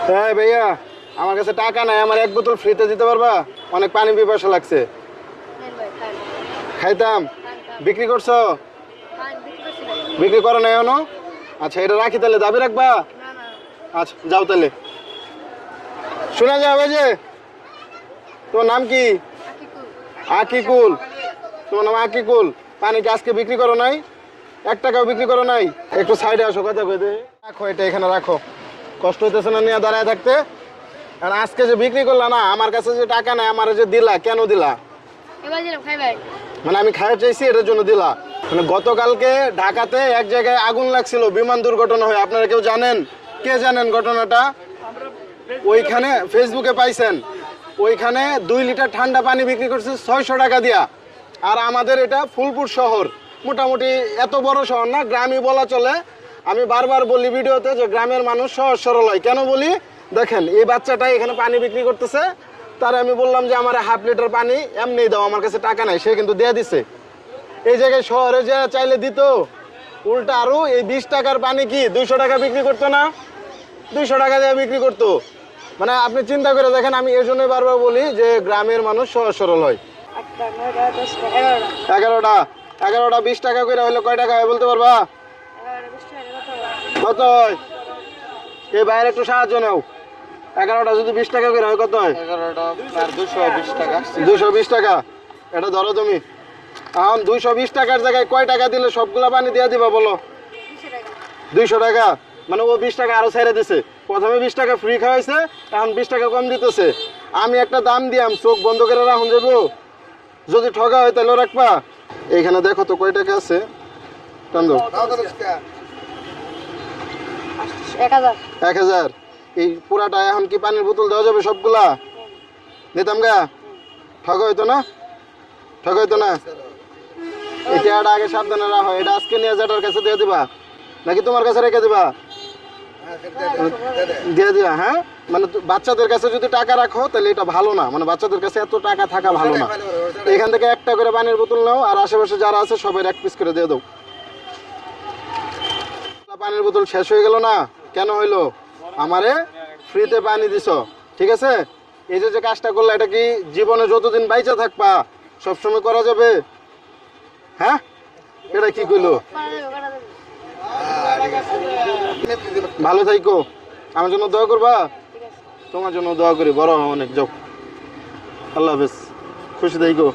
হ্যাঁ ভাইয়া, আমার কাছে টাকা নাই, আমার এক বোতল ফ্রিতে দিতে পারবা? অনেক পানি পিপাসা লাগছে। খাইতাম। বিক্রি করছো? বিক্রি করো না এখনো? আচ্ছা, এটা রাখি তাহলে, দাবি রাখবা? আচ্ছা যাও তাহলে। শোনা যাবে যে তোমার নাম কি? আকিকুল। তোমার নাম আকিকুল। পানি কি আজকে বিক্রি করো নাই? 1 টাকাও বিক্রি করো নাই? একটু সাইডে আসো, কথা কই দে। রাখো, এটা এখানে রাখো। কষ্ট হইতেছে না নিয়ে দাঁড়ায় থাকতে? আর আজকে যে বিক্রি করলা না, আমার কাছে যে টাকা নাই, আমার যে দিলা, কেন দিলা? মানে আমি খাইতে চাইছি, এটার জন্য দিলা? মানে গতকালকে ঢাকাতে এক জায়গায় আগুন লাগছিল, বিমান দুর্ঘটনা হয়, আপনারা কেউ জানেন? কে জানেন ঘটনাটা? ওইখানে ফেসবুকে পাইছেন, ওইখানে 2 লিটার ঠান্ডা পানি বিক্রি করছে 600 টাকা দিয়া। আর আমাদের এটা ফুলপুর শহর, মোটামুটি এত বড় শহর না, গ্রামই বলা চলে। আমি বারবার বলি ভিডিওতে যে গ্রামের মানুষ সহজ সরল হয়। কেন বলি? দেখেন, এই বাচ্চাটাই এখানে পানি বিক্রি করতেছে, তার আমি বললাম যে আমার 1/2 লিটার পানি এমনি দাও, আমার কাছে টাকা নাই, সে কিন্তু দিয়ে দিছে। এই জায়গায় শহরে যে চাইলে দিত, উল্টা আরো এই 20 টাকার পানি কি 200 টাকা বিক্রি করতো না? 200 টাকা দিয়ে বিক্রি করতো। মানে আপনি চিন্তা করে দেখেন, আমি এই জন্যই বারবার বলি যে গ্রামের মানুষ সহজ সরল হয়। 11টা 20 টাকা করে হলে কয় টাকা হয় বলতে পারবা? কত হয়? এই বাইরে একটু সাহায্য নাও। 11টা যদি 20 টাকা করে হয় কত হয়? 220 টাকা। 220 টাকা। এটা ধরো তুমি। এখন 220 টাকার জায়গায় কয় টাকা দিলে সবগুলা পানি দিয়ে দিবা বলো? 200 টাকা। মানে ও 20 টাকা আরো ছেড়ে দিছে। প্রথমে 20 টাকা ফ্রি খাওয়াইছে, এখন 20 টাকা কম দিতেছে। আমি একটা দাম দিয়াম, চোখ বন্ধ করে রাখুন যাবো? যদি ঠগা হয় তাহলে রাখবা। এইখানে দেখো তো কয় টাকা আছে। 1000। এই পুরাটা এখন কি পানির বোতল দেওয়া যাবে সবগুলা? নিতাম গা? ঠগা হইতো না? ঠগা হইতো না? এটা আগে সাবধানে রাখো। এটা আজকে নিয়ে যাটার কাছে দিয়ে দিবা নাকি তোমার কাছে রেখে দিবা? দিয়ে দিবা। হ্যাঁ, মানে বাচ্চাদের কাছে যদি টাকা রাখো তাহলে এটা ভালো না, মানে বাচ্চাদের কাছে এত টাকা থাকা ভালো না। এখান থেকে একটা করে পানির বোতল নাও, আর আশেপাশে যারা আছে সবাই 1 পিস করে দিয়ে দাও। পানির বোতল শেষ হয়ে গেল না, কেন হইলো? আমারে ফ্রিতে পানি দিছো, ঠিক আছে? এই যে কাজটা করলে, এটা কি জীবনে যতদিন বাইচা থাকবা সবসময় করা যাবে? হ্যাঁ, এটা কি কইলো? ভালো থাইকো, আমার জন্য দোয়া করবা। তোমার জন্য দোয়া করি, বড় হও অনেক, যাও। আল্লাহ হাফেজ, খুশি থাইকো।